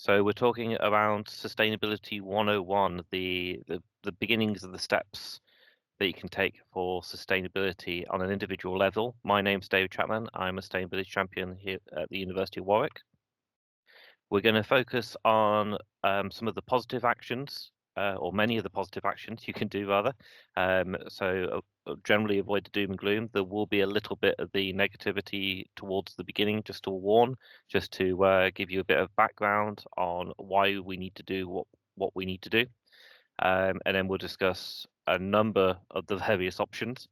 So we're talking around Sustainability 101, the beginnings of the steps that you can take for sustainability on an individual level. My name's David Chapman. I'm a sustainability champion here at the University of Warwick. We're going to focus on some of the positive actions, or many of the positive actions you can do rather. Generally avoid the doom and gloom. There will be a little bit of the negativity towards the beginning, just to warn, just to give you a bit of background on why we need to do what we need to do. And then we'll discuss a number of the various options.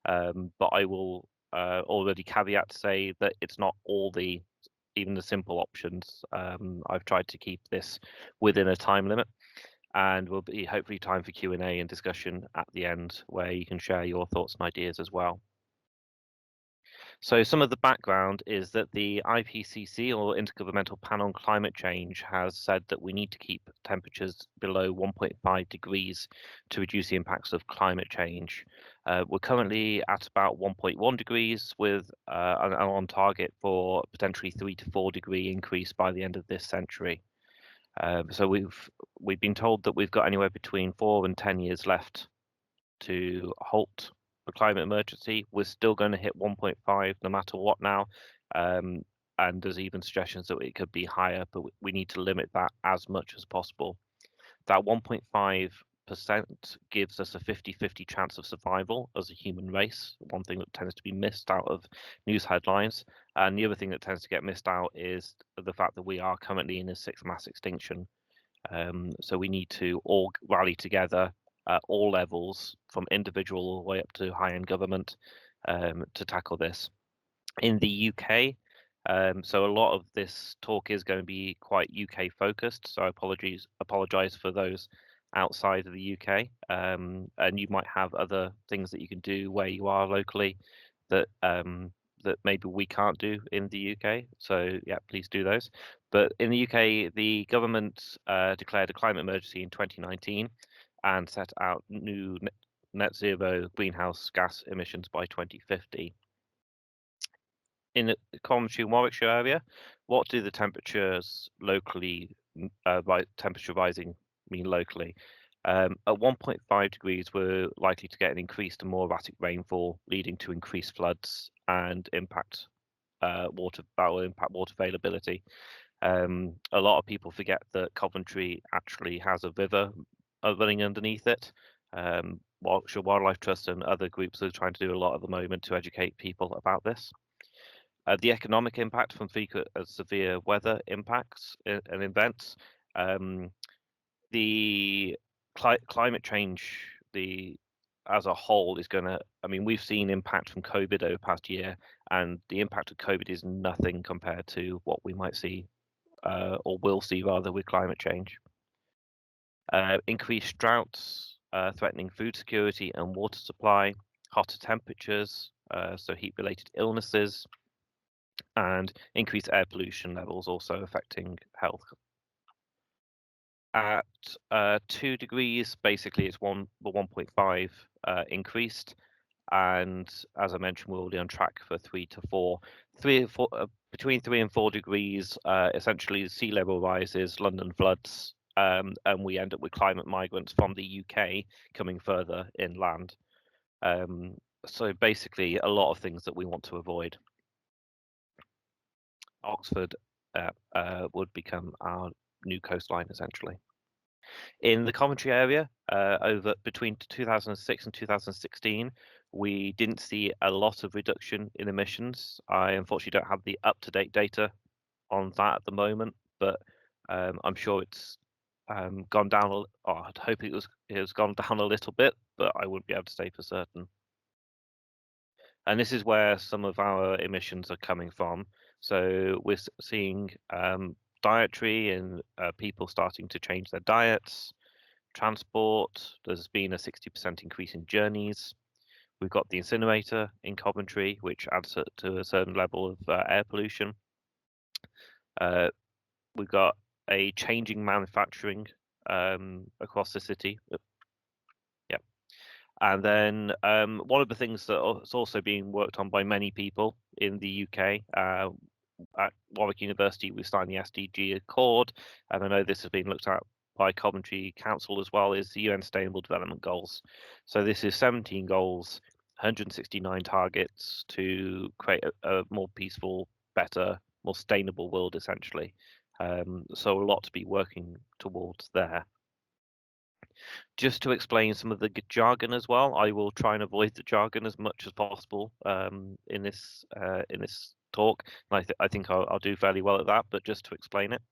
But I will already caveat to say that it's not all even the simple options. I've tried to keep this within a time limit, and will be hopefully time for Q&A and discussion at the end where you can share your thoughts and ideas as well. So some of the background is that the IPCC, or Intergovernmental Panel on Climate Change, has said that we need to keep temperatures below 1.5 degrees to reduce the impacts of climate change. We're currently at about 1.1 degrees with on target for potentially 3 to 4 degree increase by the end of this century. So we've been told that we've got anywhere between 4 and 10 years left to halt the climate emergency. We're still going to hit 1.5 no matter what now. And there's even suggestions that it could be higher, but we need to limit that as much as possible. That 1.5% gives us a 50-50 chance of survival as a human race, one thing that tends to be missed out of news headlines. And the other thing that tends to get missed out is the fact that we are currently in a sixth mass extinction. So we need to all rally together at all levels, from individual all the way up to high-end government, to tackle this. In the UK, so a lot of this talk is going to be quite UK focused, so I apologize for those outside of the UK, and you might have other things that you can do where you are locally that that maybe we can't do in the UK. So yeah, please do those. But in the UK, the government declared a climate emergency in 2019 and set out new net zero greenhouse gas emissions by 2050. In the Coventry and Warwickshire area, what do the temperatures locally, by temperature rising, mean locally? At 1.5 degrees, we're likely to get an increased and more erratic rainfall, leading to increased floods and impact water availability. A lot of people forget that Coventry actually has a river running underneath it. Warwickshire Wildlife Trust and other groups are trying to do a lot at the moment to educate people about this. The economic impact from frequent severe weather impacts and events. The climate change, as a whole, is going to, I mean, we've seen impact from COVID over the past year, and the impact of COVID is nothing compared to what we might see, or will see rather, with climate change. Increased droughts, threatening food security and water supply, hotter temperatures, so heat-related illnesses, and increased air pollution levels also affecting health. At 2 degrees, basically it's 1.5 increased, and as I mentioned, we're already on track for 3 to 4. Between 3 and 4 degrees, essentially sea level rises, London floods, and we end up with climate migrants from the UK coming further inland. So basically, a lot of things that we want to avoid. Oxford would become our new coastline, essentially. In the Coventry area, over between 2006 and 2016, we didn't see a lot of reduction in emissions. I unfortunately don't have the up-to-date data on that at the moment, but I'm sure it's gone down. I'd hope it has gone down a little bit, but I wouldn't be able to say for certain. And this is where some of our emissions are coming from. So we're seeing dietary and people starting to change their diets. Transport, there's been a 60% increase in journeys. We've got the incinerator in Coventry, which adds to a certain level of air pollution. We've got a changing manufacturing across the city. And then one of the things that is also being worked on by many people in the UK, at Warwick University, we signed the SDG Accord, and I know this has been looked at by Coventry Council as well, is the UN Sustainable Development Goals. So this is 17 goals, 169 targets to create a more peaceful, better, more sustainable world, essentially. So a lot to be working towards there. Just to explain some of the jargon as well, I will try and avoid the jargon as much as possible in this talk, and I think I'll do fairly well at that. But just to explain it,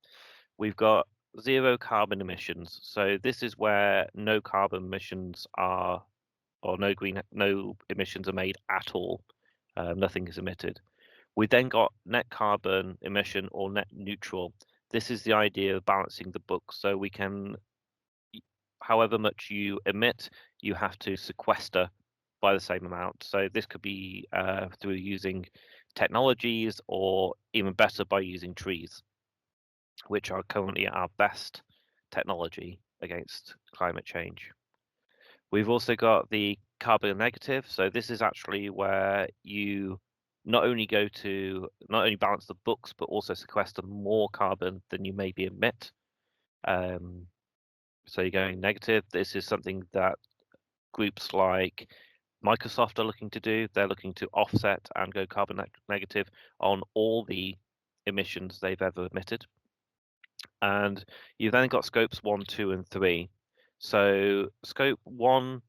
we've got zero carbon emissions. So this is where no carbon emissions are, or no emissions are made at all. Nothing is emitted. We then got net carbon emission or net neutral. This is the idea of balancing the books. So we can, however much you emit, you have to sequester by the same amount. So this could be through using technologies, or even better by using trees, which are currently our best technology against climate change. We've also got the carbon negative. So this is actually where you not only balance the books, but also sequester more carbon than you maybe emit. So you're going negative. This is something that groups like Microsoft are looking to do. They're looking to offset and go carbon negative on all the emissions they've ever emitted. And you've then got scopes 1, 2, and 3. So scope 1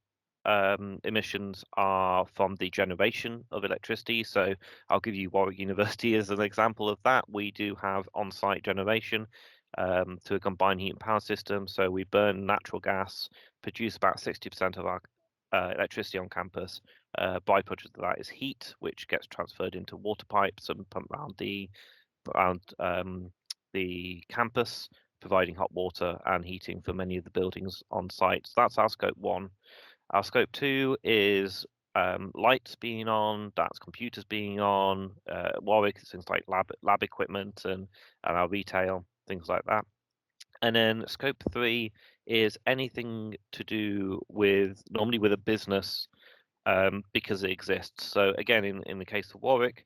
emissions are from the generation of electricity. So I'll give you Warwick University as an example of that. We do have on-site generation to a combined heat and power system. So we burn natural gas, produce about 60% of our electricity on campus. Byproduct of that is heat, which gets transferred into water pipes and pumped around the campus, providing hot water and heating for many of the buildings on site. So that's our scope 1. Our scope 2 is lights being on, that's computers being on, Warwick, things like lab equipment and our retail, things like that. And then scope 3 is anything to do with, normally with a business, because it exists. So again, in the case of Warwick,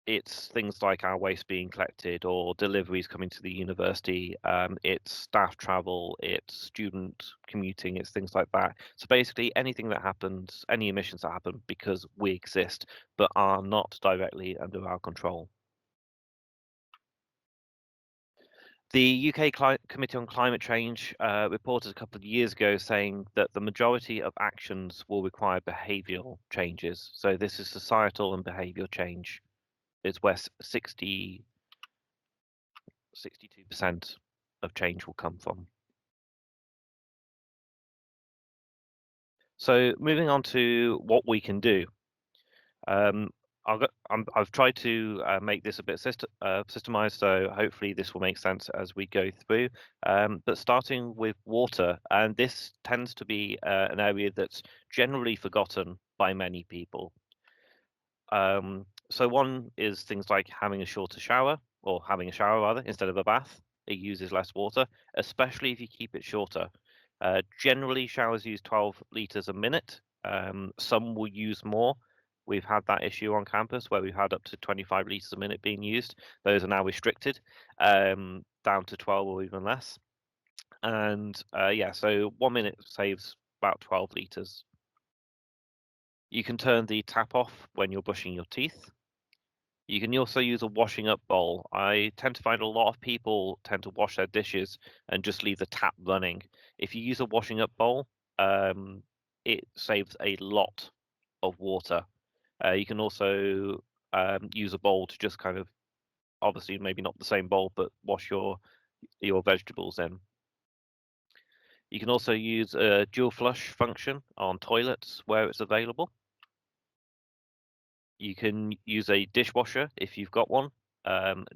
it's things like our waste being collected or deliveries coming to the university. It's staff travel, it's student commuting, it's things like that. So basically anything that happens, any emissions that happen because we exist, but are not directly under our control. The UK Committee on Climate Change reported a couple of years ago saying that the majority of actions will require behavioural changes. So this is societal and behavioural change. Is where 62% of change will come from. So moving on to what we can do. I've tried to make this a bit systemized, so hopefully this will make sense as we go through. But starting with water, and this tends to be an area that's generally forgotten by many people. So one is things like having a shorter shower, or having a shower rather, instead of a bath. It uses less water, especially if you keep it shorter. Generally, showers use 12 litres a minute. Some will use more. We've had that issue on campus where we've had up to 25 litres a minute being used. Those are now restricted down to 12 or even less. And yeah, so 1 minute saves about 12 litres. You can turn the tap off when you're brushing your teeth. You can also use a washing up bowl. I tend to find a lot of people tend to wash their dishes and just leave the tap running. If you use a washing up bowl, it saves a lot of water. You can also use a bowl to just kind of, obviously maybe not the same bowl, but wash your vegetables in. You can also use a dual flush function on toilets where it's available. You can use a dishwasher if you've got one.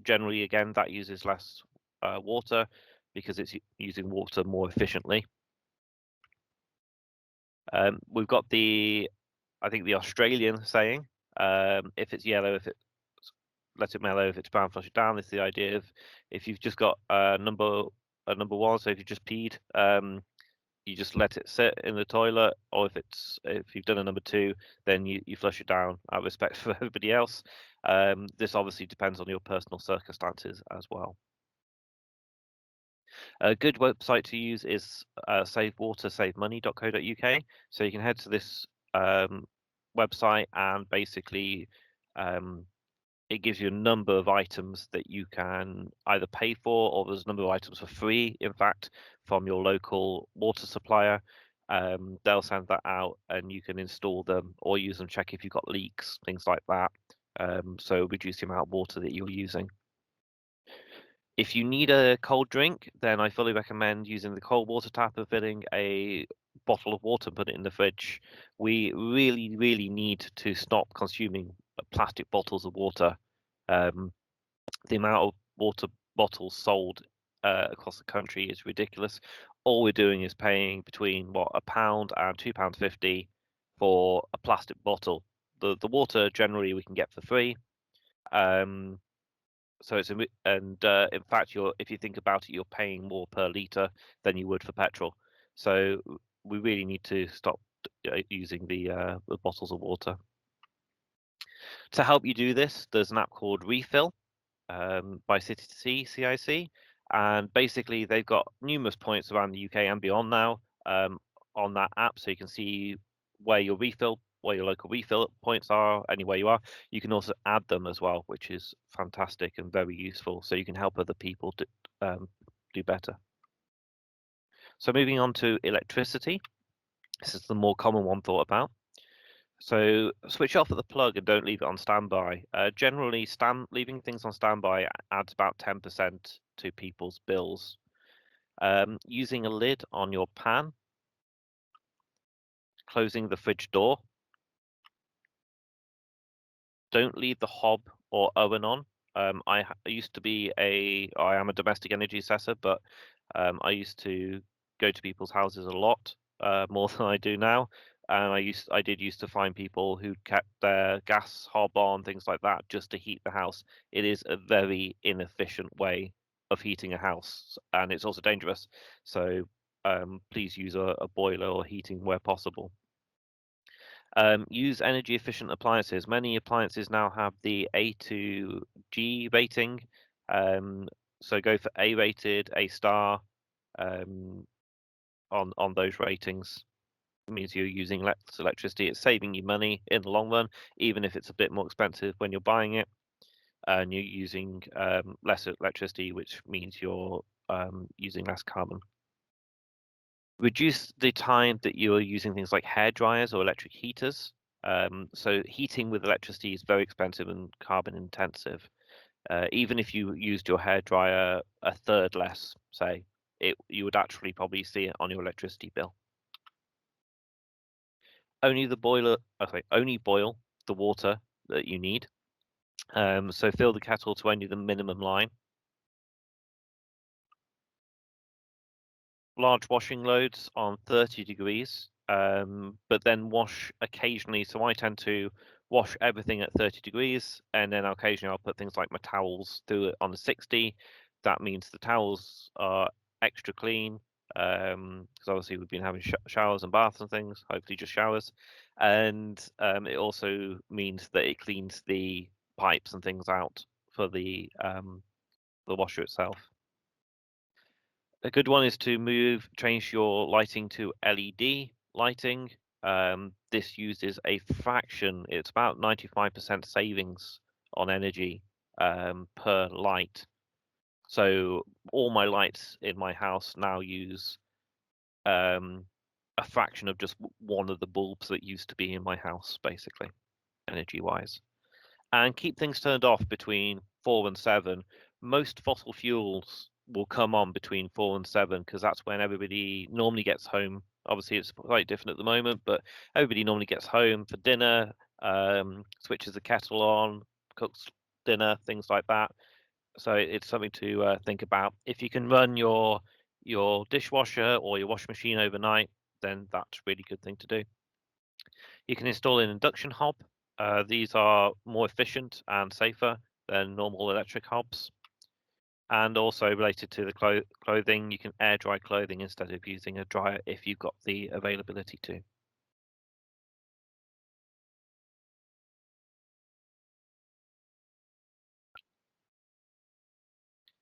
Generally, again, that uses less water because it's using water more efficiently. We've got I think the Australian saying, if it's yellow, let it mellow, if it's brown, flush it down. It's the idea of if you've just got a number one, so if you just peed, you just let it sit in the toilet, or if you've done a number two, then you flush it down out of respect for everybody else. This obviously depends on your personal circumstances as well. A good website to use is savewatersavemoney.co.uk. So you can head to this website, and basically it gives you a number of items that you can either pay for, or there's a number of items for free, in fact, from your local water supplier. They'll send that out and you can install them or use them, check if you've got leaks, things like that. So reduce the amount of water that you're using. If you need a cold drink, then I fully recommend using the cold water tap and filling a bottle of water and put it in the fridge. We really, really need to stop consuming plastic bottles of water. Um, the amount of water bottles sold across the country is ridiculous. All we're doing is paying between £1 and £2.50 for a plastic bottle. The water generally we can get for free. So it's in fact, if you think about it, you're paying more per litre than you would for petrol. So we really need to stop using the bottles of water. To help you do this, there's an app called Refill by City to Sea CIC, and basically they've got numerous points around the UK and beyond now on that app, so you can see where your local refill points are, anywhere you are. You can also add them as well, which is fantastic and very useful, so you can help other people do better. So moving on to electricity, this is the more common one thought about. So switch off at the plug and don't leave it on standby. Generally, leaving things on standby adds about 10% to people's bills. Using a lid on your pan, closing the fridge door. Don't leave the hob or oven on. I am a domestic energy assessor, but I used to go to people's houses a lot, more than I do now. And I did used to find people who kept their gas hob on, things like that, just to heat the house. It is a very inefficient way of heating a house, and it's also dangerous. So please use a boiler or heating where possible. Use energy efficient appliances. Many appliances now have the A to G rating. So go for A rated, A star on those ratings. It means you're using less electricity. It's saving you money in the long run, even if it's a bit more expensive when you're buying it. And you're using less electricity, which means you're using less carbon. Reduce the time that you're using things like hair dryers or electric heaters. So heating with electricity is very expensive and carbon intensive. Even if you used your hair dryer a third less, say, you would actually probably see it on your electricity bill. Only boil the water that you need. So fill the kettle to only the minimum line. Large washing loads on 30 degrees, but then wash occasionally. So I tend to wash everything at 30 degrees, and then occasionally I'll put things like my towels through it on the 60. That means the towels are extra clean, because obviously we've been having showers and baths and things, hopefully just showers. And it also means that it cleans the pipes and things out for the washer itself. A good one is to change your lighting to LED lighting. This uses a fraction, it's about 95% savings on energy per light. So all my lights in my house now use a fraction of just one of the bulbs that used to be in my house, basically, energy-wise. And keep things turned off between 4 and 7. Most fossil fuels will come on between 4 and 7 because that's when everybody normally gets home. Obviously, it's quite different at the moment, but everybody normally gets home for dinner, switches the kettle on, cooks dinner, things like that. So it's something to think about. If you can run your dishwasher or your washing machine overnight, then that's a really good thing to do. You can install an induction hob. These are more efficient and safer than normal electric hobs. And also related to the clothing, you can air dry clothing instead of using a dryer if you've got the availability to.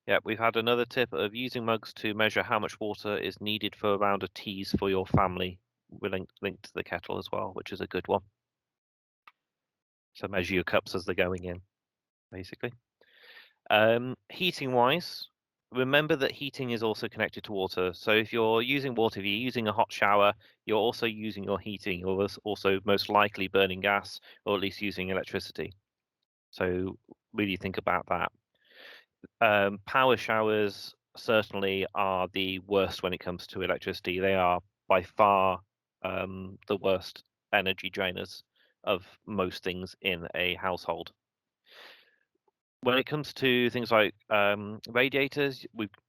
Yeah, we've had another tip of using mugs to measure how much water is needed for a round of teas for your family. We're linked to the kettle as well, which is a good one. So measure your cups as they're going in, basically. Heating wise, remember that heating is also connected to water. So if you're using water, if you're using a hot shower, you're also using your heating. You're also most likely burning gas or at least using electricity. So really think about that. Power showers certainly are the worst when it comes to electricity. They are by far the worst energy drainers of most things in a household. When it comes to things like radiators,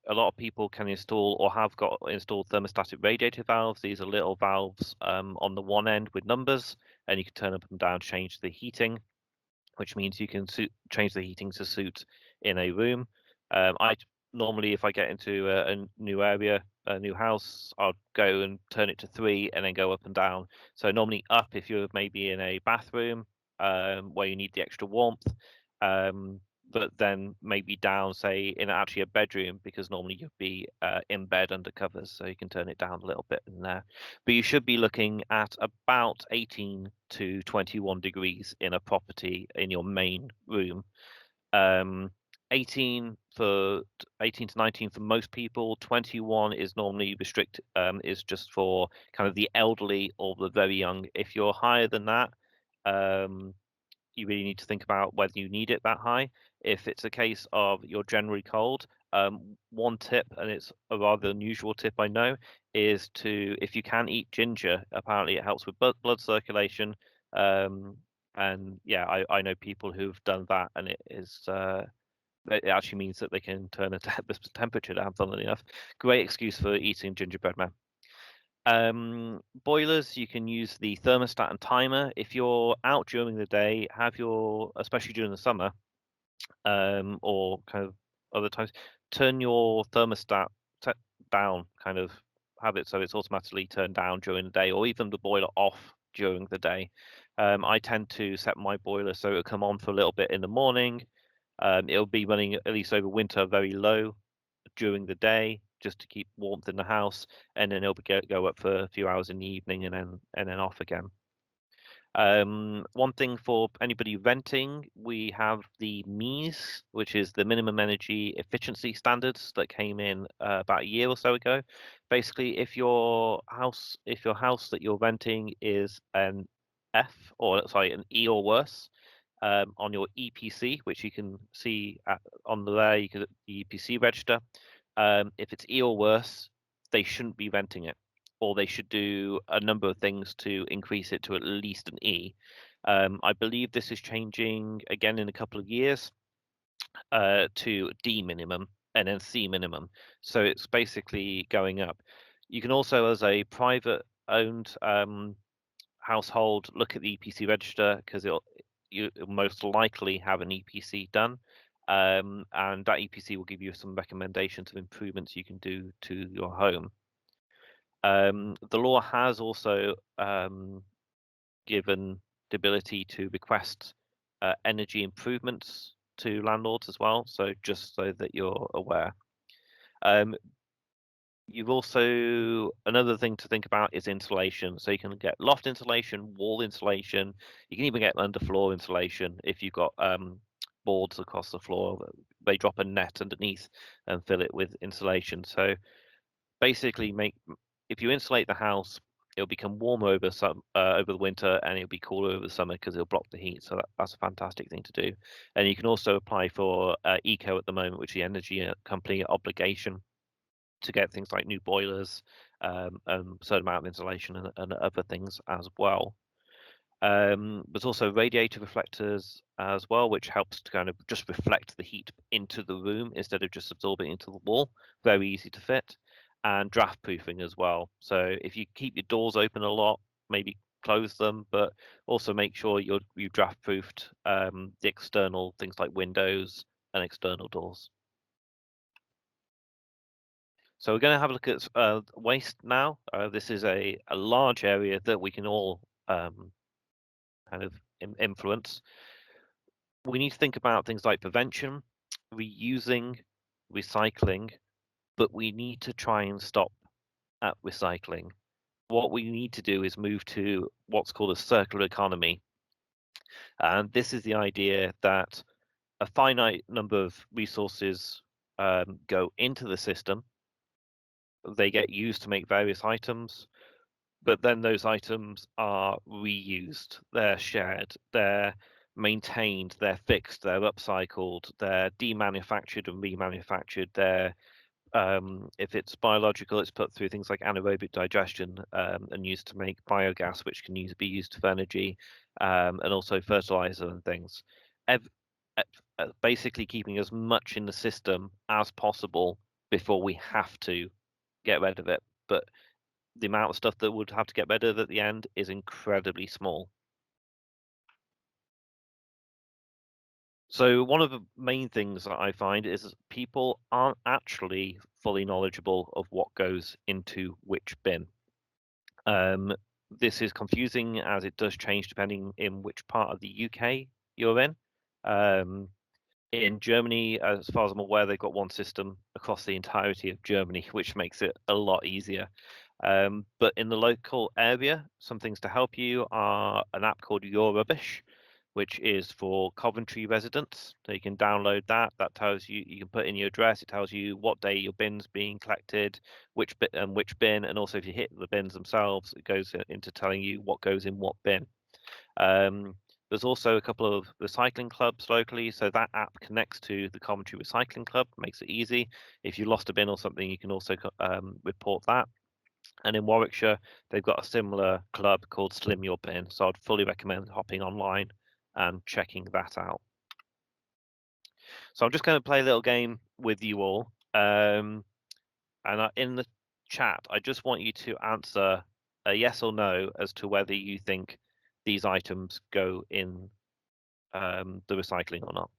a lot of people can install or have got installed thermostatic radiator valves. These are little valves on the one end with numbers, and you can turn up and down, change the heating, which means you can change the heating to suit in a room. I normally, if I get into a new area, a new house, I'll go and turn it to 3 and then go up and down. So normally up if you're maybe in a bathroom where you need the extra warmth, but then maybe down, say, in actually a bedroom, because normally you'd be in bed under covers, so you can turn it down a little bit in there. But you should be looking at about 18 to 21 degrees in a property in your main room. 18 for 18 to 19 for most people. 21 is normally is just for kind of the elderly or the very young. If you're higher than that, you really need to think about whether you need it that high. If it's a case of you're generally cold, one tip, and it's a rather unusual tip I know, is if you can eat ginger, apparently it helps with blood circulation. And yeah, I know people who've done that, and it actually means that they can turn the temperature down, funnily enough. Great excuse for eating gingerbread man. Boilers, you can use the thermostat and timer. If you're out during the day, especially during the summer, or kind of other times, turn your thermostat down, kind of have it so it's automatically turned down during the day, or even the boiler off during the day. I tend to set my boiler so it'll come on for a little bit in the morning. It'll be running at least over winter very low during the day just to keep warmth in the house, and then it'll go up for a few hours in the evening and then off again. One thing for anybody renting, we have the MEES, which is the minimum energy efficiency standards that came in about a year or so ago. Basically, if your house that you're renting is an an E or worse, on your EPC, which you can see on there, you can the EPC register. If it's E or worse, they shouldn't be renting it, or they should do a number of things to increase it to at least an E. I believe this is changing again in a couple of years to D minimum and then C minimum. So it's basically going up. You can also, as a private owned household, look at the EPC register because you'll most likely have an EPC done. And that EPC will give you some recommendations of improvements you can do to your home. The law has also given the ability to request energy improvements to landlords as well, so just so that you're aware. You've also, another thing to think about is insulation. So you can get loft insulation, wall insulation. You can even get underfloor insulation if you've got boards across the floor. They drop a net underneath and fill it with insulation. So basically, if you insulate the house, it'll become warmer over the winter, and it'll be cooler over the summer because it'll block the heat. So that's a fantastic thing to do. And you can also apply for ECO at the moment, which is the energy company obligation, to get things like new boilers, a certain amount of insulation, and other things as well. There's also radiator reflectors as well, which helps to kind of just reflect the heat into the room instead of just absorbing it into the wall. Very easy to fit. And draft proofing as well. So if you keep your doors open a lot, maybe close them, but also make sure you draft proofed the external things like windows and external doors. So we're going to have a look at waste now. This is a large area that we can all kind of influence. We need to think about things like prevention, reusing, recycling, but we need to try and stop at recycling. What we need to do is move to what's called a circular economy. And this is the idea that a finite number of resources go into the system. They get used to make various items, but then those items are reused, they're shared, they're maintained, they're fixed, they're upcycled, they're demanufactured and remanufactured, they're if it's biological, it's put through things like anaerobic digestion and used to make biogas, which can be used for energy, and also fertilizer and things. Ev Basically keeping as much in the system as possible before we have to get rid of it. But the amount of stuff that would have to get rid of at the end is incredibly small. So one of the main things that I find is people aren't actually fully knowledgeable of what goes into which bin. This is confusing as it does change depending in which part of the UK you're in. In Germany, as far as I'm aware, they've got one system across the entirety of Germany, which makes it a lot easier. But in the local area, some things to help you are an app called Your Rubbish, which is for Coventry residents. So you can download that. That tells you, you can put in your address. It tells you what day your bin's being collected, which bit and which bin, and also if you hit the bins themselves, it goes into telling you what goes in what bin. There's also a couple of recycling clubs locally, so that app connects to the Coventry Recycling Club, makes it easy. If you lost a bin or something, you can also report that. And in Warwickshire, they've got a similar club called Slim Your Bin, so I'd fully recommend hopping online and checking that out. So I'm just going to play a little game with you all. And in the chat, I just want you to answer a yes or no as to whether you think these items go in the recycling or not.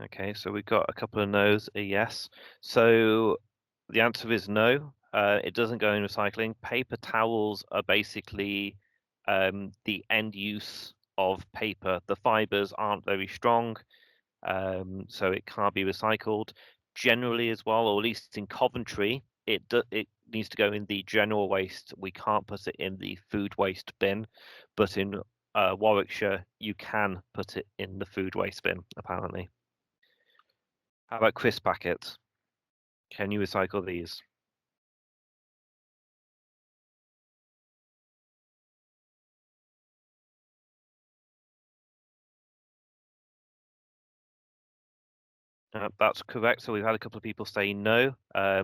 Okay, so we've got a couple of no's, a yes. So the answer is no. It doesn't go in recycling. Paper towels are basically the end use of paper. The fibers aren't very strong, so it can't be recycled. Generally, as well, or at least in Coventry, it needs to go in the general waste. We can't put it in the food waste bin, but in Warwickshire, you can put it in the food waste bin, apparently. How about crisp packets? Can you recycle these? That's correct. So we've had a couple of people say no.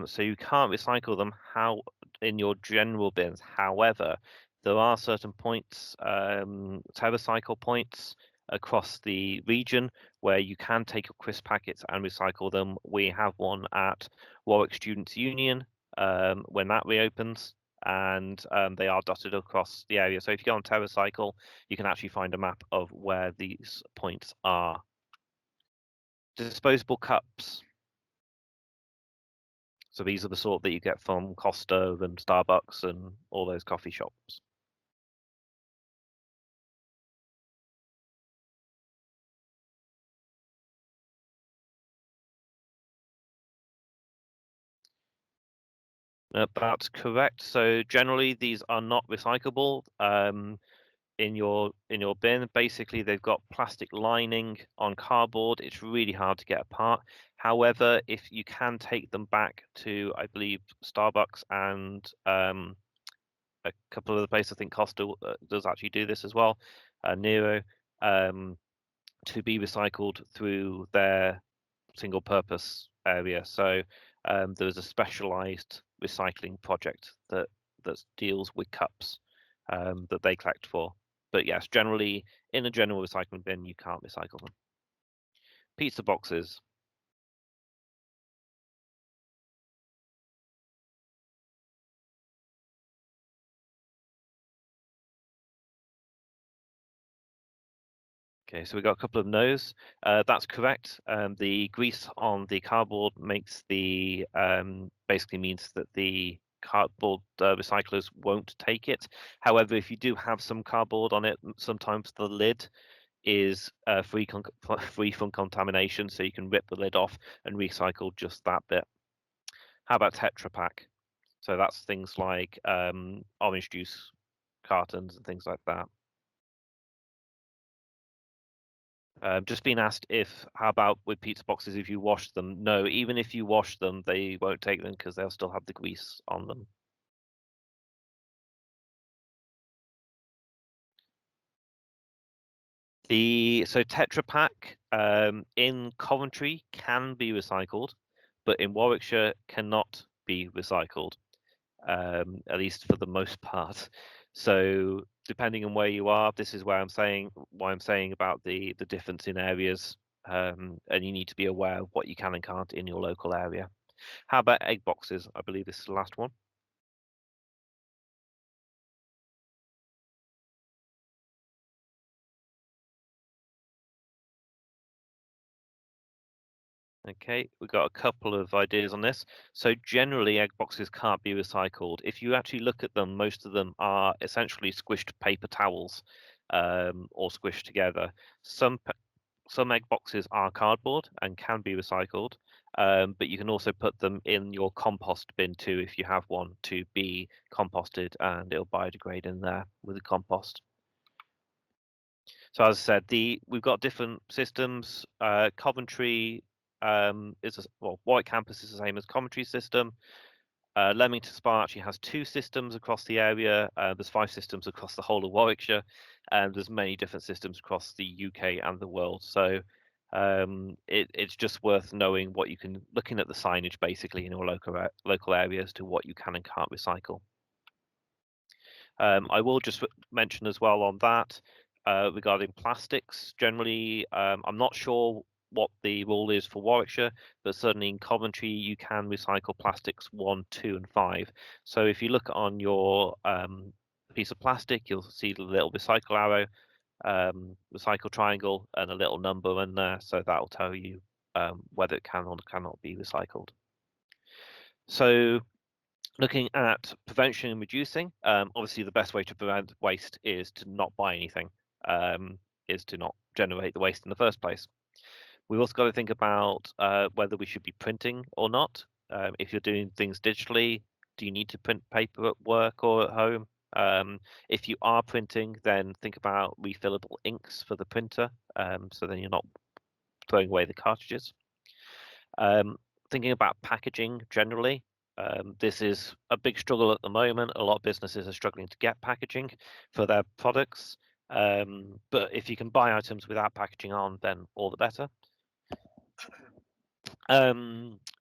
So you can't recycle them how in your general bins. However, there are certain points, TerraCycle points across the region where you can take your crisp packets and recycle them. We have one at Warwick Students' Union when that reopens, and they are dotted across the area. So if you go on TerraCycle, you can actually find a map of where these points are. Disposable cups. So these are the sort that you get from Costa and Starbucks and all those coffee shops. That's correct. So generally these are not recyclable. In your bin, basically they've got plastic lining on cardboard. It's really hard to get apart. However, if you can take them back to, I believe, Starbucks and a couple of the places, I think Costa does actually do this as well, Nero, to be recycled through their single purpose area. So there's a specialized recycling project that deals with cups that they collect for. But yes, generally in a general recycling bin, you can't recycle them. Pizza boxes. Okay, so we got a couple of no's. That's correct. The grease on the cardboard makes the basically means that the cardboard recyclers won't take it. However, if you do have some cardboard on it, sometimes the lid is free from contamination, so you can rip the lid off and recycle just that bit. How about Tetra Pak? So that's things like orange juice cartons and things like that. Just been asked if, how about with pizza boxes if you wash them? No, even if you wash them, they won't take them because they'll still have the grease on them. So Tetra Pak in Coventry can be recycled, but in Warwickshire cannot be recycled, at least for the most part. So depending on where you are, this is where I'm saying why I'm saying about the difference in areas, and you need to be aware of what you can and can't in your local area. How about egg boxes? I believe this is the last one. Okay, we've got a couple of ideas on this. So generally, egg boxes can't be recycled. If you actually look at them, most of them are essentially squished paper towels, or squished together. Some egg boxes are cardboard and can be recycled, but you can also put them in your compost bin too if you have one to be composted, and it'll biodegrade in there with the compost. So as I said, we've got different systems. Coventry White Campus is the same as Coventry system. Leamington Spa actually has two systems across the area. There's 5 systems across the whole of Warwickshire, and there's many different systems across the UK and the world. So it's just worth knowing what you can, looking at the signage basically in your local areas to what you can and can't recycle. I will just mention as well on that regarding plastics. Generally, I'm not sure what the rule is for Warwickshire, but certainly in Coventry, you can recycle plastics 1, 2, and 5. So if you look on your piece of plastic, you'll see the little recycle arrow, recycle triangle, and a little number in there. So that will tell you whether it can or cannot be recycled. So looking at prevention and reducing, obviously the best way to prevent waste is to not buy anything, is to not generate the waste in the first place. We've also got to think about whether we should be printing or not. If you're doing things digitally, do you need to print paper at work or at home? If you are printing, then think about refillable inks for the printer, so then you're not throwing away the cartridges. Thinking about packaging generally, this is a big struggle at the moment. A lot of businesses are struggling to get packaging for their products. But if you can buy items without packaging on, then all the better.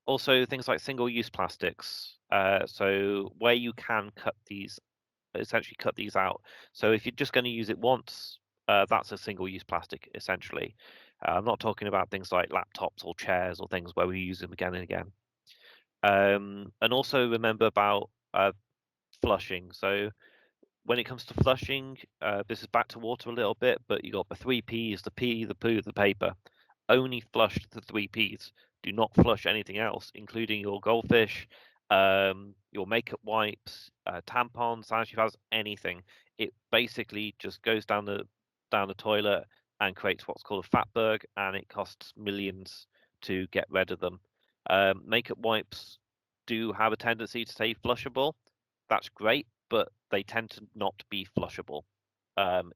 Also, things like single-use plastics. So where you can essentially cut these out. So if you're just going to use it once, that's a single-use plastic essentially. I'm not talking about things like laptops or chairs or things where we use them again and again. And also remember about flushing. So when it comes to flushing, this is back to water a little bit, but you got the 3 Ps, the P, the poo, the paper. Only flush the 3 Ps. Do not flush anything else, including your goldfish, your makeup wipes, tampons, sanitary pads, anything. It basically just goes down the toilet and creates what's called a fatberg, and it costs millions to get rid of them. Makeup wipes do have a tendency to stay flushable. That's great, but they tend to not be flushable,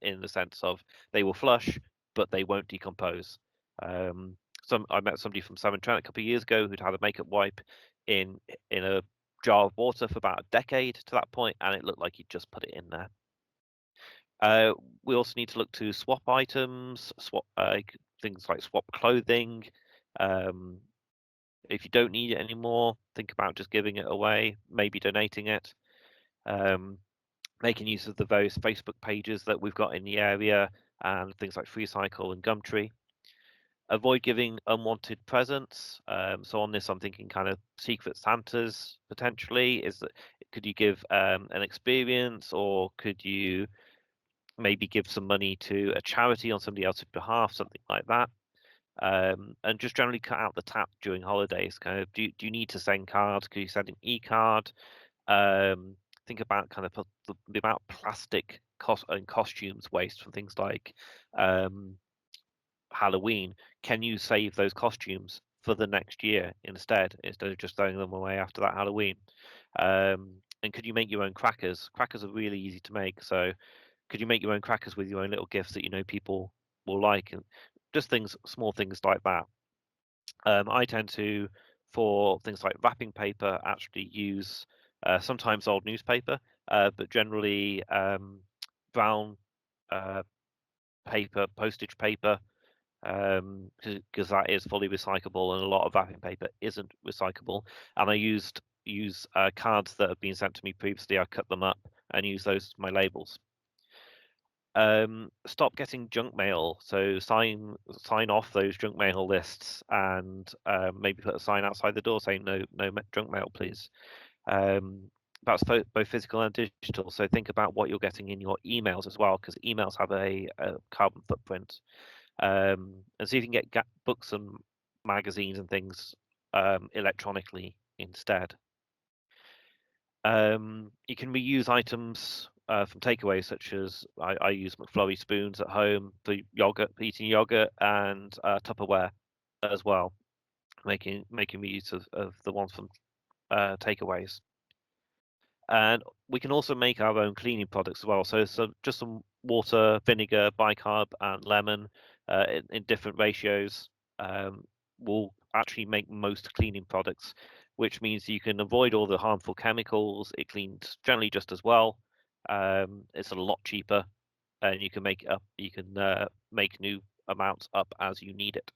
in the sense of they will flush, but they won't decompose. I met somebody from Severn Trent a couple of years ago who'd had a makeup wipe in a jar of water for about a decade to that point, and it looked like he'd just put it in there. We also need to look to swap items, swap things like swap clothing. If you don't need it anymore, think about just giving it away, maybe donating it. Making use of the various Facebook pages that we've got in the area and things like FreeCycle and Gumtree. Avoid giving unwanted presents. So on this, I'm thinking kind of secret Santas potentially. Could you give an experience, or could you maybe give some money to a charity on somebody else's behalf, something like that? And just generally cut out the tap during holidays. Kind of, do you need to send cards? Could you send an e-card? Think about kind of the amount of plastic and costumes waste from things like Halloween. Can you save those costumes for the next year instead of just throwing them away after that Halloween? And could you make your own crackers? Crackers are really easy to make, so could you make your own crackers with your own little gifts that you know people will like, and just small things like that. I tend to, for things like wrapping paper, actually use sometimes old newspaper, but generally brown uh, paper, postage paper, because that is fully recyclable, and a lot of wrapping paper isn't recyclable. And I use cards that have been sent to me previously. I cut them up and use those as my labels. Stop getting junk mail. So sign off those junk mail lists, and maybe put a sign outside the door saying no junk mail, please. That's both physical and digital. So think about what you're getting in your emails as well, because emails have a carbon footprint. And see if you can get books and magazines and things electronically instead. You can reuse items from takeaways, such as I use McFlurry spoons at home for eating yogurt, and Tupperware as well, making reuse of the ones from takeaways. And we can also make our own cleaning products as well. So just some water, vinegar, bicarb, and lemon in different ratios will actually make most cleaning products, which means you can avoid all the harmful chemicals. It cleans generally just as well. It's a lot cheaper, and you can make up. You can make new amounts up as you need it.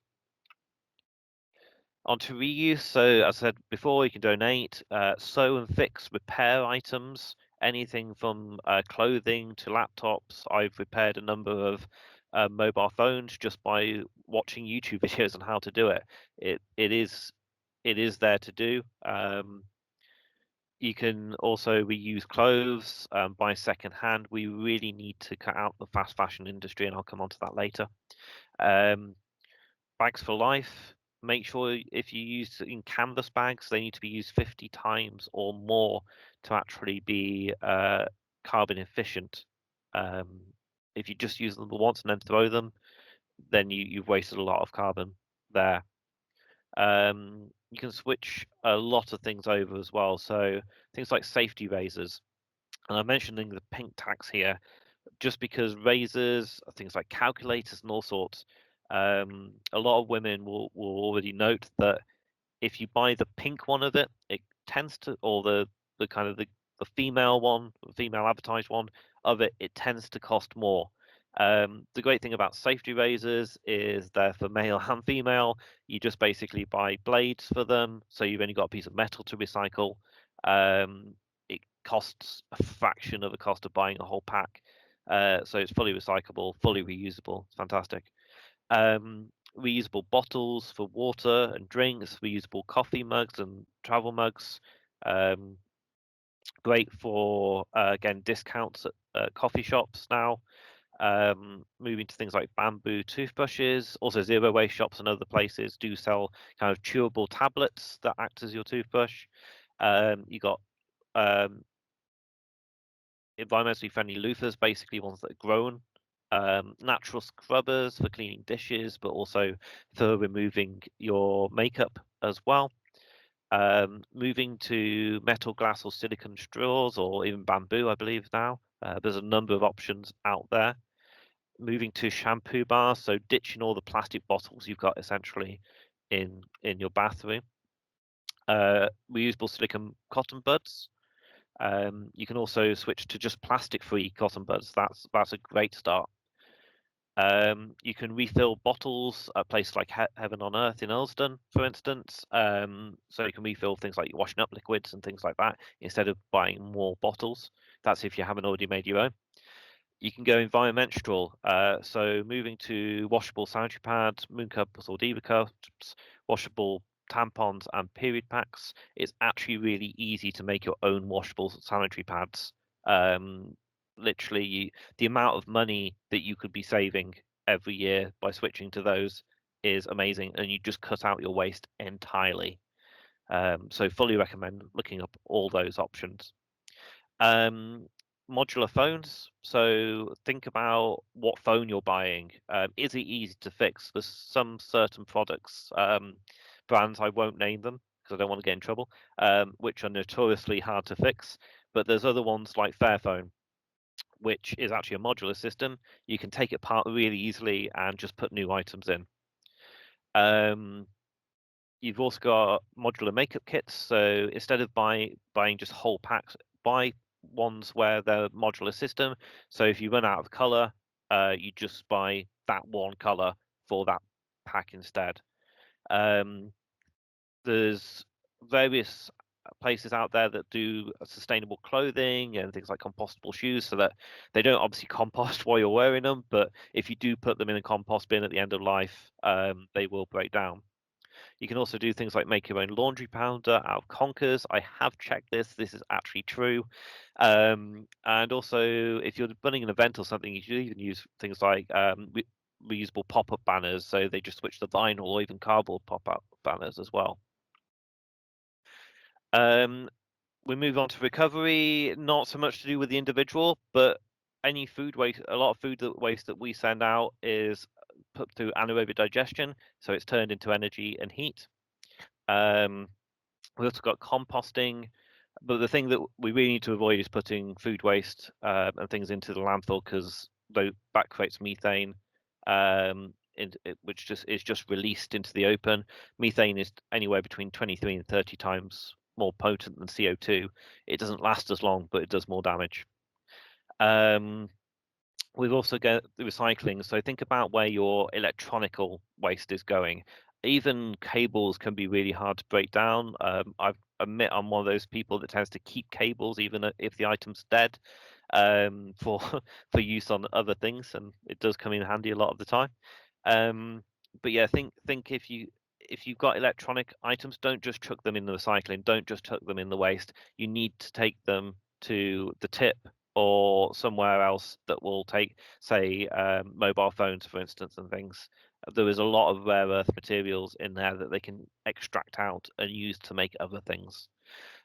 Onto reuse. So as I said before, you can donate, sew and fix, repair items, anything from clothing to laptops. I've repaired a number of mobile phones just by watching YouTube videos on how to do it. It is there to do. You can also reuse clothes, buy second hand. We really need to cut out the fast fashion industry, and I'll come on to that later. Bags for life. Make sure if you use in canvas bags, they need to be used 50 times or more to actually be carbon efficient. If you just use them once and then throw them, then you've wasted a lot of carbon there. You can switch a lot of things over as well. So things like safety razors. And I'm mentioning the pink tax here just because razors, things like calculators and all sorts, a lot of women will already note that if you buy the pink one of it, it tends to, or the kind of the female one, the female advertised one of it, it tends to cost more. The great thing about safety razors is they're for male and female. You just basically buy blades for them, so you've only got a piece of metal to recycle. It costs a fraction of the cost of buying a whole pack. So it's fully recyclable, fully reusable. It's fantastic. Reusable bottles for water and drinks, reusable coffee mugs and travel mugs. Great for, again, discounts at coffee shops now. Moving to things like bamboo toothbrushes. Also, zero waste shops and other places do sell kind of chewable tablets that act as your toothbrush. You got environmentally friendly loofahs, basically ones that are grown. Natural scrubbers for cleaning dishes, but also for removing your makeup as well. Moving to metal, glass, or silicone straws, or even bamboo, I believe now. There's a number of options out there. Moving to shampoo bars, so ditching all the plastic bottles you've got essentially in your bathroom. Reusable silicone cotton buds. You can also switch to just plastic-free cotton buds. That's a great start. You can refill bottles at places like Heaven on Earth in Earlsdon, for instance. So you can refill things like washing up liquids and things like that instead of buying more bottles. That's if you haven't already made your own. You can go environmental, so moving to washable sanitary pads, moon cups or diva cups, washable tampons and period packs. It's actually really easy to make your own washable sanitary pads. Literally, the amount of money that you could be saving every year by switching to those is amazing, and you just cut out your waste entirely. So fully recommend looking up all those options. Um, Modular phones. So think about what phone you're buying. Is it easy to fix? There's some certain products, brands, I won't name them because I don't want to get in trouble, which are notoriously hard to fix. But there's other ones like Fairphone, which is actually a modular system. You can take it apart really easily and just put new items in. Um, You've also got modular makeup kits. So instead of buying just whole packs, buy ones where they're modular system. So if you run out of color, you just buy that one color for that pack instead. Um, there's various places out there that do sustainable clothing and things like compostable shoes, so that they don't obviously compost while you're wearing them, but if you do put them in a compost bin at the end of life, they will break down. You can also do things like make your own laundry powder out of conkers. I have checked this. This is actually true. And also, if you're running an event or something, you should even use things like reusable pop-up banners. So they just switch to vinyl or even cardboard pop-up banners as well. Um, we move on to recovery. Not so much to do with the individual, but any food waste, a lot of food waste that we send out is put through anaerobic digestion. So it's turned into energy and heat. Um, we've also got composting, but the thing that we really need to avoid is putting food waste and things into the landfill, because that creates methane, which is just released into the open. Methane is anywhere between 23 and 30 times more potent than CO2. It doesn't last as long, but it does more damage. Um, we've also got the recycling. So think about where your electronical waste is going. Even cables can be really hard to break down. I admit I'm one of those people that tends to keep cables even if the item's dead, for for use on other things, and it does come in handy a lot of the time. Um, but yeah, think if you've got electronic items, don't just chuck them in the recycling. Don't just chuck them in the waste. You need to take them to the tip or somewhere else that will take, say, mobile phones, for instance, and things. There is a lot of rare earth materials in there that they can extract out and use to make other things.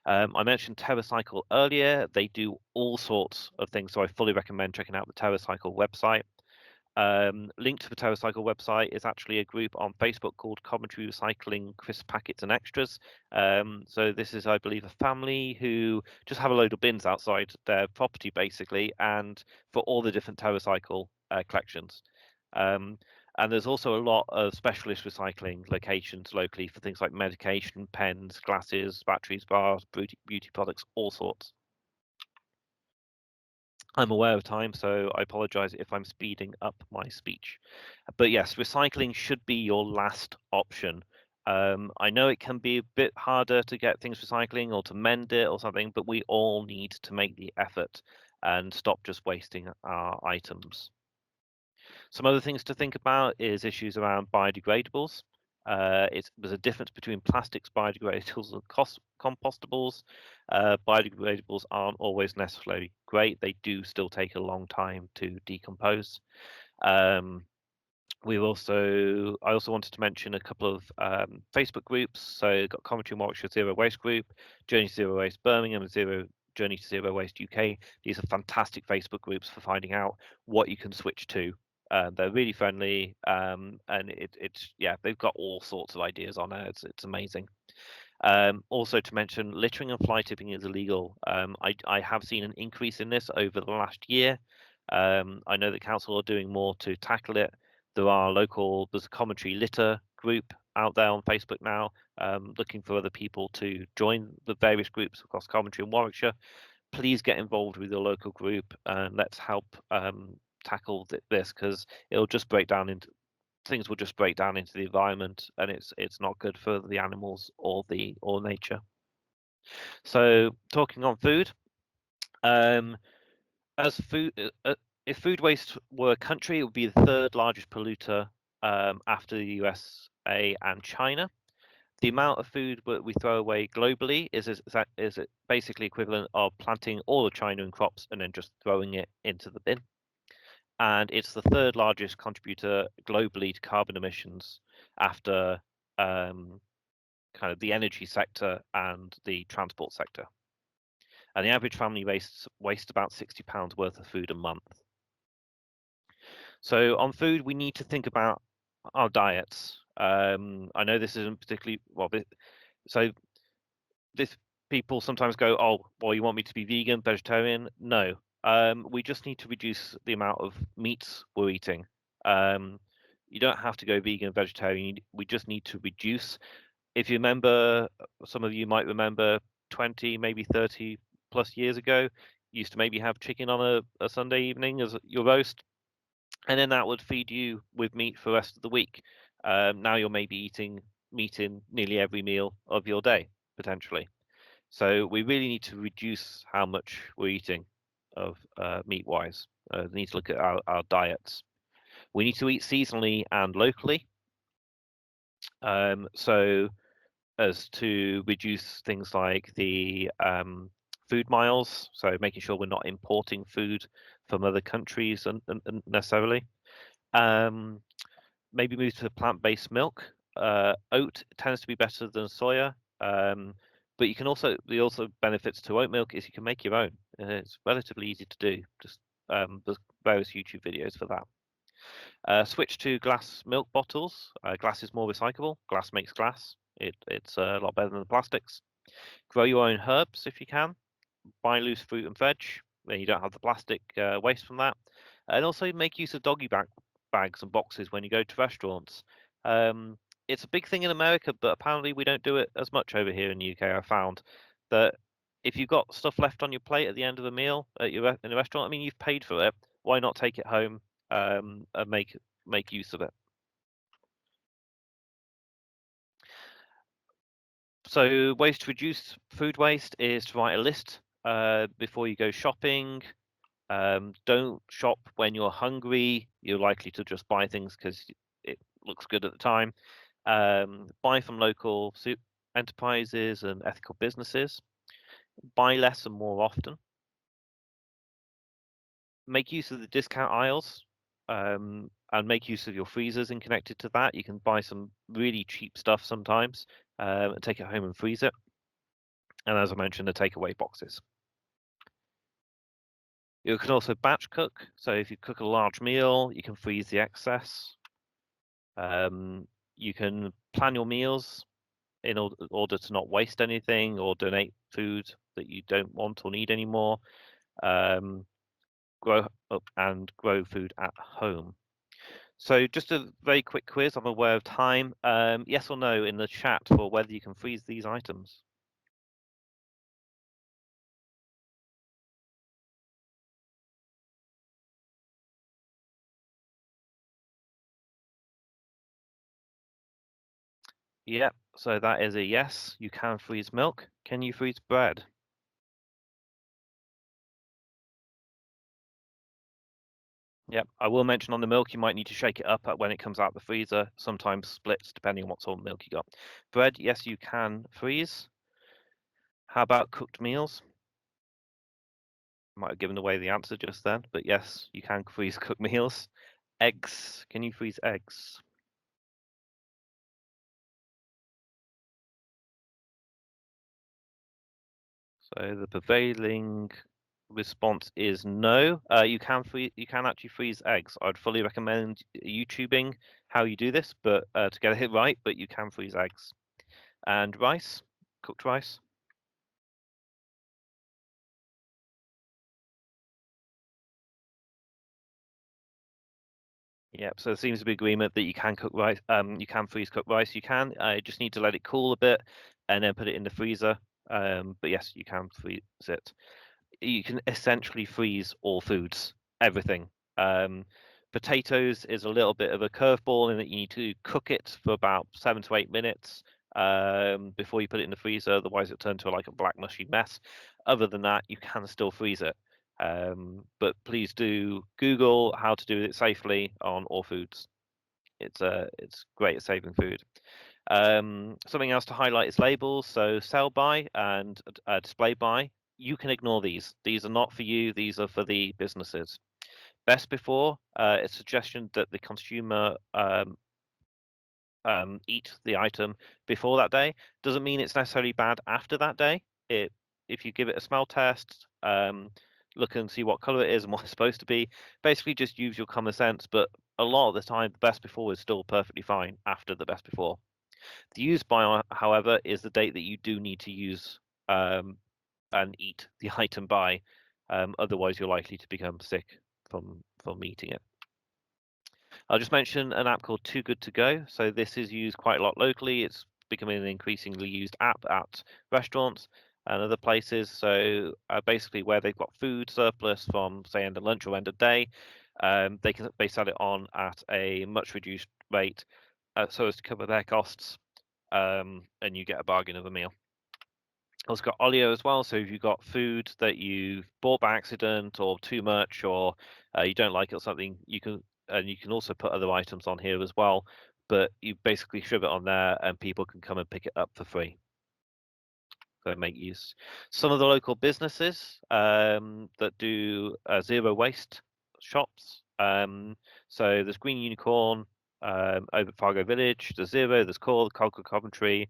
I mentioned TerraCycle earlier. They do all sorts of things, so I fully recommend checking out the TerraCycle website. Linked to the TerraCycle website is actually a group on Facebook called Commentary Recycling Crisp Packets and Extras. So this is, I believe, a family who just have a load of bins outside their property, basically, and for all the different TerraCycle collections. And there's also a lot of specialist recycling locations locally for things like medication, pens, glasses, batteries, bars, beauty products, all sorts. I'm aware of time, so I apologize if I'm speeding up my speech. But yes, recycling should be your last option. I know it can be a bit harder to get things recycling or to mend it or something, but we all need to make the effort and stop just wasting our items. Some other things to think about is issues around biodegradables. There's a difference between plastics, biodegradables, and compostables. Biodegradables aren't always necessarily great. They do still take a long time to decompose. Um, I also wanted to mention a couple of Facebook groups. So got Commentary Warwickshire Zero Waste Group, Journey to Zero Waste Birmingham, and Journey to Zero Waste UK. These are fantastic Facebook groups for finding out what you can switch to. They're really friendly, and it's yeah, they've got all sorts of ideas on there. It's amazing. Also to mention, littering and fly tipping is illegal. I have seen an increase in this over the last year. I know the council are doing more to tackle it. There's a commentary litter group out there on Facebook now, looking for other people to join the various groups across Coventry and Warwickshire. Please get involved with your local group and let's help tackle this, because it'll just break down into things will just break down into the environment, and it's not good for the animals or nature. So talking on food, as food if food waste were a country, it would be the third largest polluter after the USA and China. The amount of food that we throw away globally is basically equivalent of planting all of China in crops and then just throwing it into the bin. And it's the third largest contributor globally to carbon emissions after kind of the energy sector and the transport sector. And the average family wastes about £60 worth of food a month. So on food, we need to think about our diets. I know this isn't particularly well. So this people sometimes go, "Oh, well, you want me to be vegan, vegetarian?" No, we just need to reduce the amount of meats we're eating. You don't have to go vegan, vegetarian. We just need to reduce. If you remember, some of you might remember 20, maybe 30 plus years ago, you used to maybe have chicken on a Sunday evening as your roast, and then that would feed you with meat for the rest of the week. Now you're maybe eating meat in nearly every meal of your day, potentially. So we really need to reduce how much we're eating of meat-wise. We need to look at our diets. We need to eat seasonally and locally. So as to reduce things like the food miles, so making sure we're not importing food from other countries and necessarily. Maybe move to plant-based milk. Oat tends to be better than soya, but you can also the benefits to oat milk is you can make your own. It's relatively easy to do. Just there's various YouTube videos for that. Switch to glass milk bottles. Glass is more recyclable. Glass makes glass. It's a lot better than the plastics. Grow your own herbs if you can. Buy loose fruit and veg. Then you don't have the plastic waste from that. And also make use of bags and boxes when you go to restaurants. It's a big thing in America, but apparently we don't do it as much over here in the UK. I found that if you've got stuff left on your plate at the end of a meal in a restaurant, I mean, you've paid for it. Why not take it home and make use of it? So ways to reduce food waste is to write a list before you go shopping. Don't shop when you're hungry. You're likely to just buy things because it looks good at the time. Buy from local enterprises and ethical businesses. Buy less and more often. Make use of the discount aisles and make use of your freezers and connected to that. You can buy some really cheap stuff sometimes and take it home and freeze it. And as I mentioned, the takeaway boxes. You can also batch cook. So if you cook a large meal, you can freeze the excess. You can plan your meals in order to not waste anything or donate food that you don't want or need anymore. Grow up and grow food at home. So just a very quick quiz. I'm aware of time. Yes or no in the chat for whether you can freeze these items. Yep, so that is a yes. You can freeze milk. Can you freeze bread? Yep, I will mention on the milk, you might need to shake it up when it comes out of the freezer. Sometimes splits depending on what sort of milk you got. Bread, yes, you can freeze. How about cooked meals? Might have given away the answer just then, but yes, you can freeze cooked meals. Eggs, can you freeze eggs? So the prevailing response is no. You can actually freeze eggs. I'd fully recommend YouTubing how you do this, but to get it right. But you can freeze eggs and rice, cooked rice. Yep. So there seems to be agreement that you can cook rice. You can freeze cooked rice. You can. You just need to let it cool a bit and then put it in the freezer. But yes, you can freeze it. You can essentially freeze all foods, everything. Potatoes is a little bit of a curveball in that you need to cook it for about 7 to 8 minutes before you put it in the freezer. Otherwise, it'll turn to like a black mushy mess. Other than that, you can still freeze it. But please do Google how to do it safely on all foods. It's great at saving food. Something else to highlight is labels. So sell by and display by. You can ignore these. These are not for you. These are for the businesses. Best before, a suggestion that the consumer eat the item before that day. Doesn't mean it's necessarily bad after that day. If you give it a smell test, look and see what color it is and what it's supposed to be. Basically, just use your common sense. But a lot of the time, the best before is still perfectly fine after the best before. The use by, however, is the date that you do need to use and eat the item by. Otherwise, you're likely to become sick from eating it. I'll just mention an app called Too Good To Go. So this is used quite a lot locally. It's becoming an increasingly used app at restaurants and other places. So basically, where they've got food surplus from, say, end of lunch or end of day, they sell it on at a much reduced rate, so as to cover their costs, and you get a bargain of a meal. Also got Olio as well. So if you've got food that you've bought by accident or too much, or you don't like it or something, you can also put other items on here as well. But you basically shove it on there, and people can come and pick it up for free. So make use. Some of the local businesses that do zero waste shops. So there's Green Unicorn over at Fargo Village. There's Zero. There's Core, Coventry.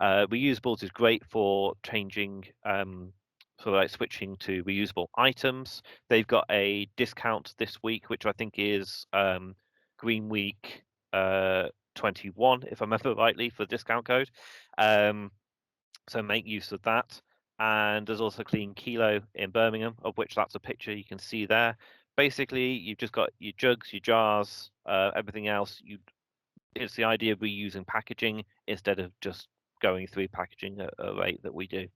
Reusables is great for changing, for like switching to reusable items. They've got a discount this week, which I think is Green Week 21, if I remember rightly, for the discount code. So make use of that. And there's also Clean Kilo in Birmingham, of which that's a picture you can see there. Basically, you've just got your jugs, your jars, everything else. It's the idea of reusing packaging instead of just going through packaging at a rate that we do.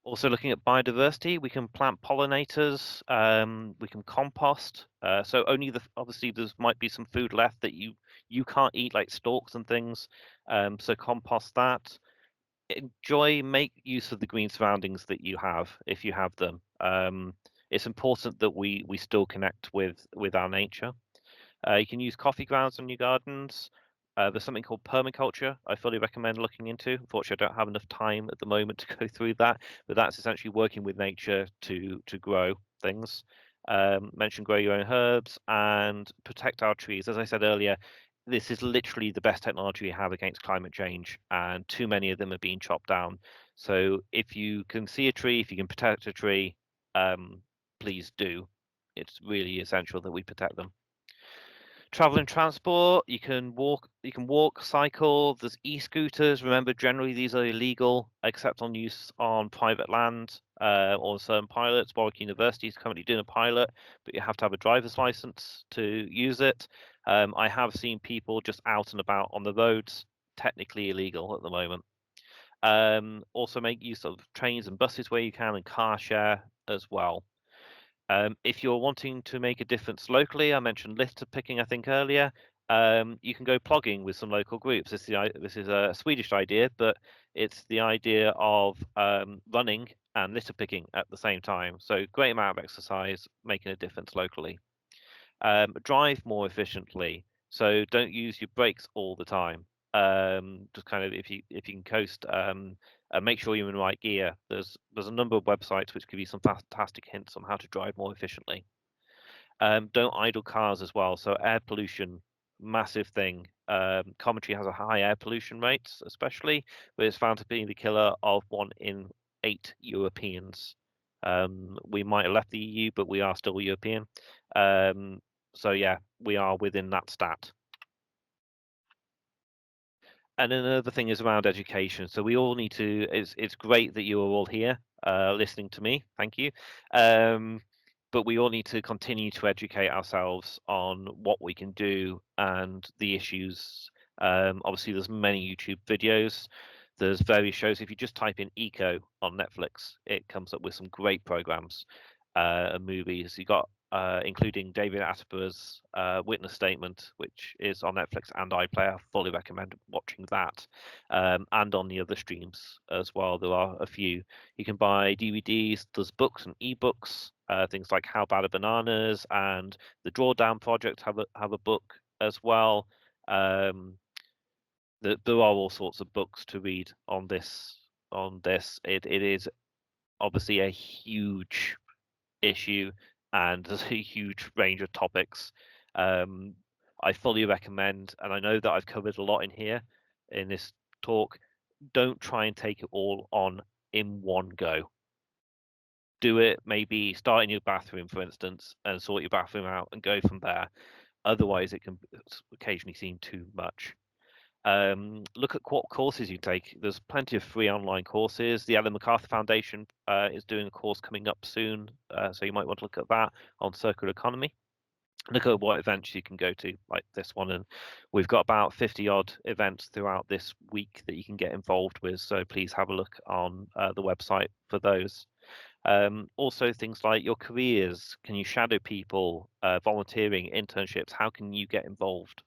Also looking at biodiversity, we can plant pollinators, we can compost. So only obviously there might be some food left that you can't eat, like stalks and things. So compost that. Make use of the green surroundings that you have if you have them. It's important that we still connect with our nature. You can use coffee grounds on your gardens. There's something called permaculture I fully recommend looking into. Unfortunately, I don't have enough time at the moment to go through that, but that's essentially working with nature to grow things. Mention grow your own herbs and protect our trees. As I said earlier, this is literally the best technology we have against climate change, and too many of them are being chopped down. So if you can see a tree, if you can protect a tree, please do. It's really essential that we protect them. Travel and transport, you can walk, cycle, there's e-scooters. Remember, generally these are illegal except on use on private land or certain pilots. Warwick University is currently doing a pilot, but you have to have a driver's license to use it. I have seen people just out and about on the roads, technically illegal at the moment. Also make use of trains and buses where you can, and car share as well. If you're wanting to make a difference locally, I mentioned litter picking, I think earlier. You can go plogging with some local groups. This is a Swedish idea, but it's the idea of running and litter picking at the same time. So great amount of exercise, making a difference locally. Drive more efficiently. So don't use your brakes all the time. Just kind of if you can coast, make sure you're in the right gear. There's a number of websites which give you some fantastic hints on how to drive more efficiently. Don't idle cars as well. So air pollution, massive thing. Coventry has a high air pollution rates, especially, but it's found to be the killer of 1 in 8 Europeans. We might have left the EU, but we are still European. So yeah, we are within that stat. And another thing is around education. So we all need to. It's great that you are all here, listening to me. Thank you. But we all need to continue to educate ourselves on what we can do and the issues. Obviously, there's many YouTube videos. There's various shows. If you just type in eco on Netflix, it comes up with some great programs and movies. You got including David Attenborough's witness statement, which is on Netflix and iPlayer. I fully recommend watching that, and on the other streams as well. There are a few. You can buy DVDs. There's books and ebooks. Things like How Bad Are Bananas and the Drawdown Project have a book as well. There are all sorts of books to read on this. It is obviously a huge issue, and there's a huge range of topics. I fully recommend, and I know that I've covered a lot in here in this talk. Don't try and take it all on in one go. Do it, maybe start in your bathroom, for instance, and sort your bathroom out and go from there. Otherwise, it can occasionally seem too much. Look at what courses you take. There's plenty of free online courses. The Ellen MacArthur Foundation is doing a course coming up soon, so you might want to look at that on circular economy. Look at what events you can go to, like this one, and we've got about 50 odd events throughout this week that you can get involved with, so please have a look on the website for those. Also things like your careers. Can you shadow people, volunteering, internships? How can you get involved?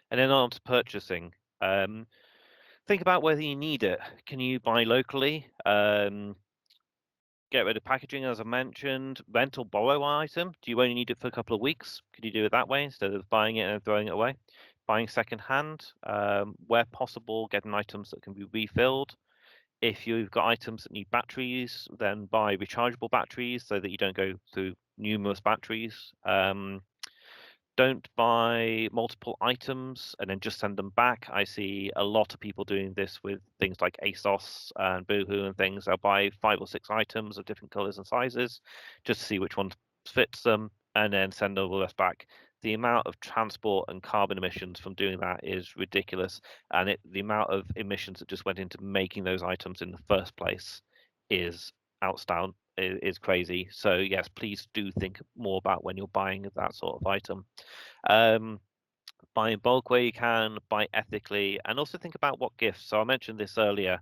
And then on to purchasing. Think about whether you need it. Can you buy locally? Get rid of packaging, as I mentioned. Rent or borrow an item. Do you only need it for a couple of weeks? Could you do it that way instead of buying it and throwing it away? Buying secondhand, where possible, getting items that can be refilled. If you've got items that need batteries, then buy rechargeable batteries so that you don't go through numerous batteries. Don't buy multiple items and then just send them back. I see a lot of people doing this with things like ASOS and Boohoo and things. They'll buy 5 or 6 items of different colors and sizes just to see which one fits them and then send all the rest back. The amount of transport and carbon emissions from doing that is ridiculous, and the amount of emissions that just went into making those items in the first place is outstanding. Is crazy. So yes, please do think more about when you're buying that sort of item. Buy in bulk where you can, buy ethically, and also think about what gifts. So I mentioned this earlier.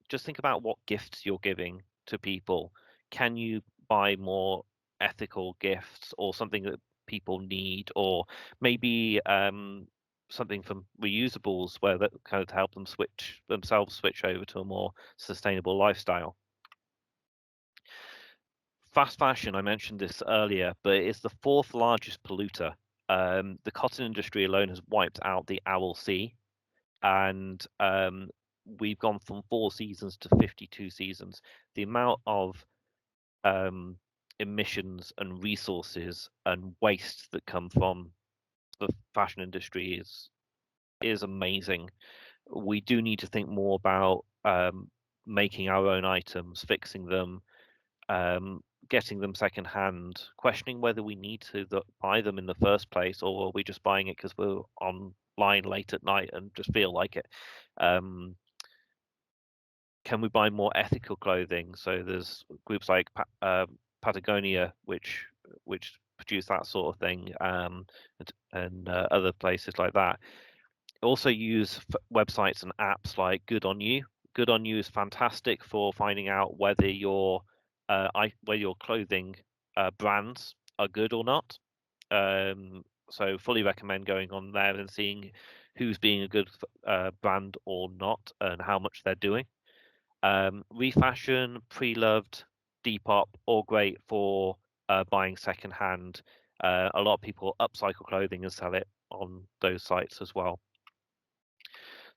Just think about what gifts you're giving to people. Can you buy more ethical gifts or something that people need, or maybe something from reusables where that kind of help them switch over to a more sustainable lifestyle. Fast fashion, I mentioned this earlier, but it's the 4th largest polluter. The cotton industry alone has wiped out the Owl Sea, and we've gone from 4 seasons to 52 seasons. The amount of emissions and resources and waste that come from the fashion industry is amazing. We do need to think more about making our own items, fixing them, getting them secondhand, questioning whether we need to buy them in the first place, or are we just buying it because we're online late at night and just feel like it. Can we buy more ethical clothing? So there's groups like Patagonia, which produce that sort of thing, and other places like that. Also use websites and apps like Good On You. Good On You is fantastic for finding out whether your clothing brands are good or not. So fully recommend going on there and seeing who's being a good brand or not and how much they're doing. Refashion, Pre-Loved, Depop, all great for buying secondhand. A lot of people upcycle clothing and sell it on those sites as well.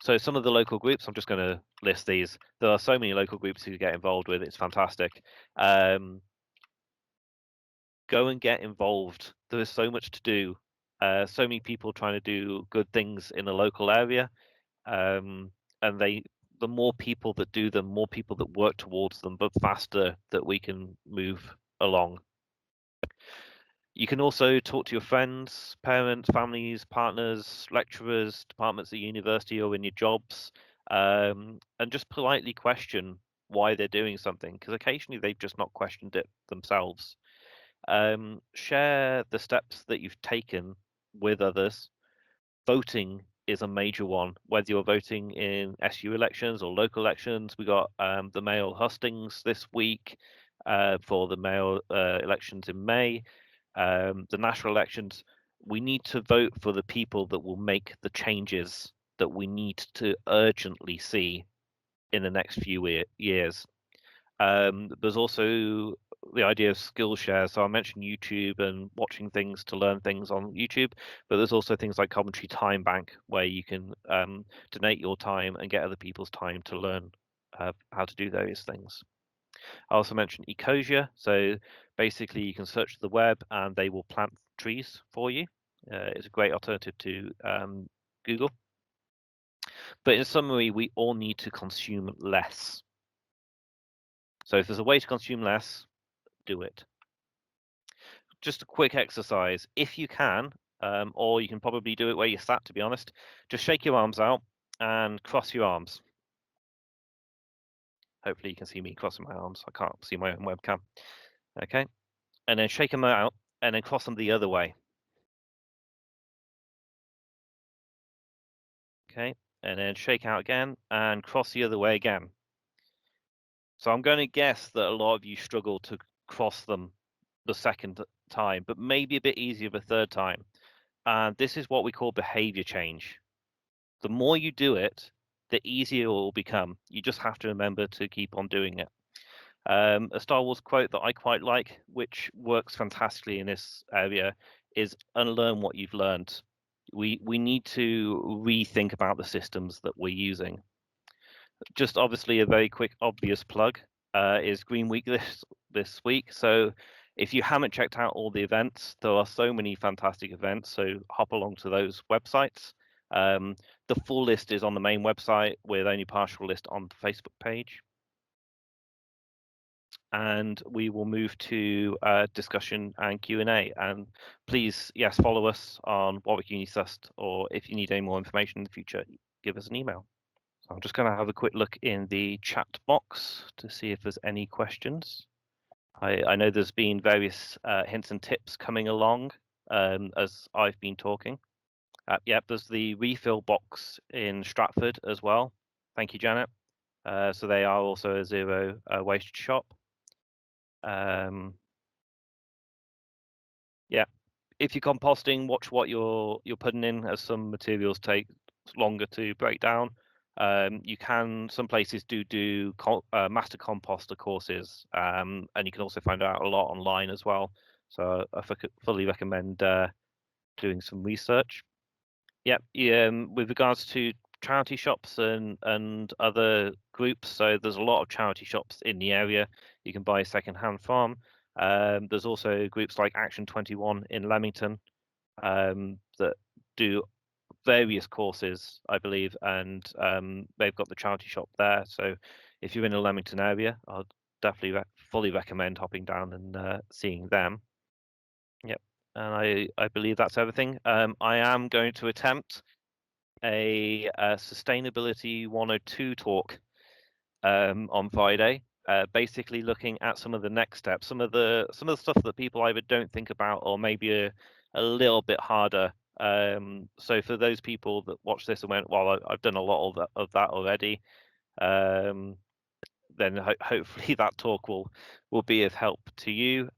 So some of the local groups, I'm just going to list these. There are so many local groups who get involved with. It's fantastic. Go and get involved. There is so much to do. So many people trying to do good things in a local area, and the more people that do them, more people that work towards them, but faster that we can move along. You can also talk to your friends, parents, families, partners, lecturers, departments at university or in your jobs, and just politely question why they're doing something, because occasionally they've just not questioned it themselves. Share the steps that you've taken with others. Voting is a major one, whether you're voting in SU elections or local elections. We got the mayoral hustings this week. for the mayoral elections in May, the national elections. We need to vote for the people that will make the changes that we need to urgently see in the next few years. There's also the idea of Skillshare. So I mentioned YouTube and watching things to learn things on YouTube, but there's also things like Commentary Time Bank, where you can donate your time and get other people's time to learn how to do various things. I also mentioned Ecosia. So basically, you can search the web and they will plant trees for you. It's a great alternative to Google. But in summary, we all need to consume less. So if there's a way to consume less, do it. Just a quick exercise. If you can, or you can probably do it where you're sat, to be honest, just shake your arms out and cross your arms. Hopefully you can see me crossing my arms. I can't see my own webcam. Okay. And then shake them out and then cross them the other way. Okay. And then shake out again and cross the other way again. So I'm going to guess that a lot of you struggle to cross them the second time, but maybe a bit easier the third time. And this is what we call behavior change. The more you do it, the easier it will become. You just have to remember to keep on doing it. A Star Wars quote that I quite like, which works fantastically in this area, is unlearn what you've learned. We need to rethink about the systems that we're using. Just obviously a very quick, obvious plug is Green Week this week. So if you haven't checked out all the events, there are so many fantastic events. So hop along to those websites. The full list is on the main website with only partial list on the Facebook page. And we will move to discussion and Q&A. And please, yes, follow us on Warwick Uni Sust, or if you need any more information in the future, give us an email. So I'm just going to have a quick look in the chat box to see if there's any questions. I know there's been various hints and tips coming along as I've been talking. Yep, there's the refill box in Stratford as well. Thank you, Janet. So they are also a zero waste shop. Yeah, if you're composting, watch what you're putting in, as some materials take longer to break down. You can, some places do master composter courses, and you can also find out a lot online as well. So I fully recommend doing some research. Yeah, with regards to charity shops and other groups, so there's a lot of charity shops in the area you can buy secondhand from. There's also groups like Action 21 in Leamington that do various courses, I believe, and they've got the charity shop there. So if you're in the Leamington area, I'll definitely fully recommend hopping down and seeing them. Yep, and I believe that's everything. I am going to attempt a Sustainability 102 talk on Friday, basically looking at some of the next steps, some of the stuff that people either don't think about or maybe a little bit harder. So for those people that watch this and went, well, I've done a lot of that already, then hopefully that talk will be of help to you.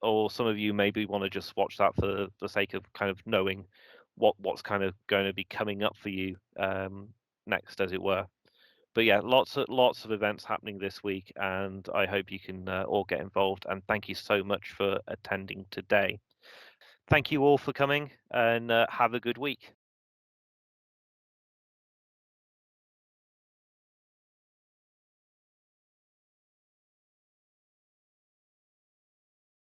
Or some of you maybe want to just watch that for the sake of kind of knowing what's kind of going to be coming up for you next, as it were. But yeah, lots of events happening this week, and I hope you can all get involved. And thank you so much for attending today. Thank you all for coming, and have a good week.